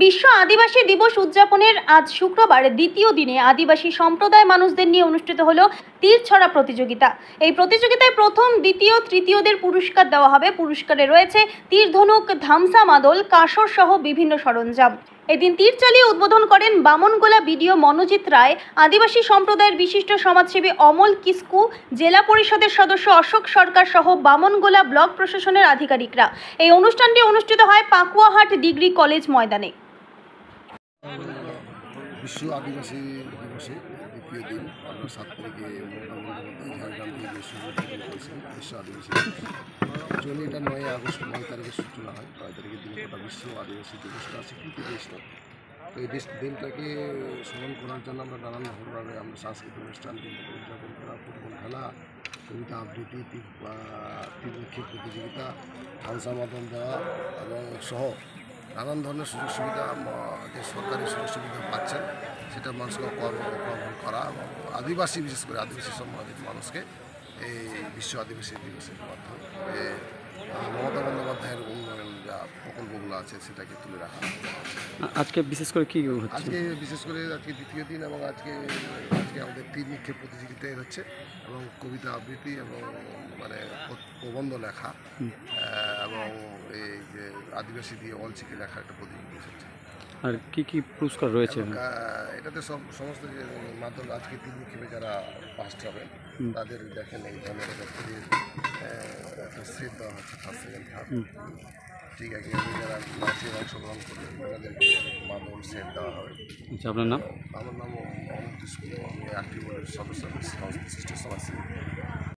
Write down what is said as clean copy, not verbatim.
বিশ্ব আদিবাসী দিবস উদযাপনের আজ শুক্রবার দ্বিতীয় দিনে আদিবাসী সম্প্রদায় মানুষদের নিয়ে অনুষ্ঠিত হলো তীর ছড়া প্রতিযোগিতা। এই প্রতিযোগিতায় প্রথম, দ্বিতীয়, তৃতীয়দের পুরস্কার দেওয়া হবে। পুরস্কারে রয়েছে তীর ধনুক, ধামসা মাদল, কাসর সহ বিভিন্ন সরঞ্জাম। এদিন তীর চালিয়ে উদ্বোধন করেন বামনগোলা বিডিও মনোজিৎ রায়, আদিবাসী সম্প্রদায়ের বিশিষ্ট সমাজসেবী অমল কিস্কু, জেলা পরিষদের সদস্য অশোক সরকার সহ বামনগোলা ব্লক প্রশাসনের আধিকারিকরা। এই অনুষ্ঠানটি অনুষ্ঠিত হয় পাকুয়াহাট ডিগ্রি কলেজ ময়দানে। বিশ্ব আদিবাসী দিবসে দ্বিতীয় দিন আমরা 7 তারিখে মমতা বন্দ্যোপাধ্যায় ঝাড়গ্রাম থেকে শুরু করেছিলেন বিশ্ব আদিবাসী দিবস। অ্যাকচুয়ালি এটা 9 আগস্ট 9 তারিখে সূচনা হয়। 9 তারিখের দিনে গোটা বিশ্ব আদিবাসী দিবসটা স্বীকৃতি দিয়েছিল। তো এই দিনটাকে স্মরণ করার জন্য আমরা নানানভাবে আমরা সাংস্কৃতিক অনুষ্ঠান উদযাপন করা, ফুটবল খেলা, কবিতা আবৃত্তি, তীর নিক্ষেপ প্রতিযোগিতা, ধামসা মাদল দেওয়া এবং সহ নানান ধরনের সুযোগ সুবিধা যে সরকারি সুযোগ সুবিধা পাচ্ছেন সেটা মানুষকে অবলম্বন করা এবং আদিবাসী, বিশেষ করে আদিবাসী সমাজের মানুষকে এই বিশ্ব আদিবাসী দিবসের মাধ্যমে মমতা বন্দ্যোপাধ্যায়ের উন্নয়ন যা প্রকল্পগুলো আছে সেটাকে তুলে রাখা। আজকে বিশেষ করে কি হচ্ছে? আজকে বিশেষ করে আজকে দ্বিতীয় দিন এবং আজকে আমাদের তীর নিক্ষেপ প্রতিযোগিতায় হচ্ছে এবং কবিতা আবৃত্তি এবং মানে প্রবন্ধ লেখা এবং এই যে আদিবাসী দিয়ে অলচিকি লেখা একটা প্রতিযোগিতা হচ্ছে। আর কি কি পুরস্কার রয়েছে? এটাতে সমস্ত যে মাধ্যম আজকে তীর নিক্ষেপে যারা ফার্স্ট হবে তাদের দেখেন এই ধরনের একটা সেট দেওয়া হচ্ছে, ফার্স্ট সেকেন্ড থার্ড। ঠিক আছে, যারা নাচে অংশগ্রহণ করবে তাদেরকে মাধ্যম সেট দেওয়া হবে। আচ্ছা, আপনার নাম? আমার নাম অমল কিস্কু, আমি আরটি বোর্ডের সদস্য, বিশিষ্ট সমাজসেবী।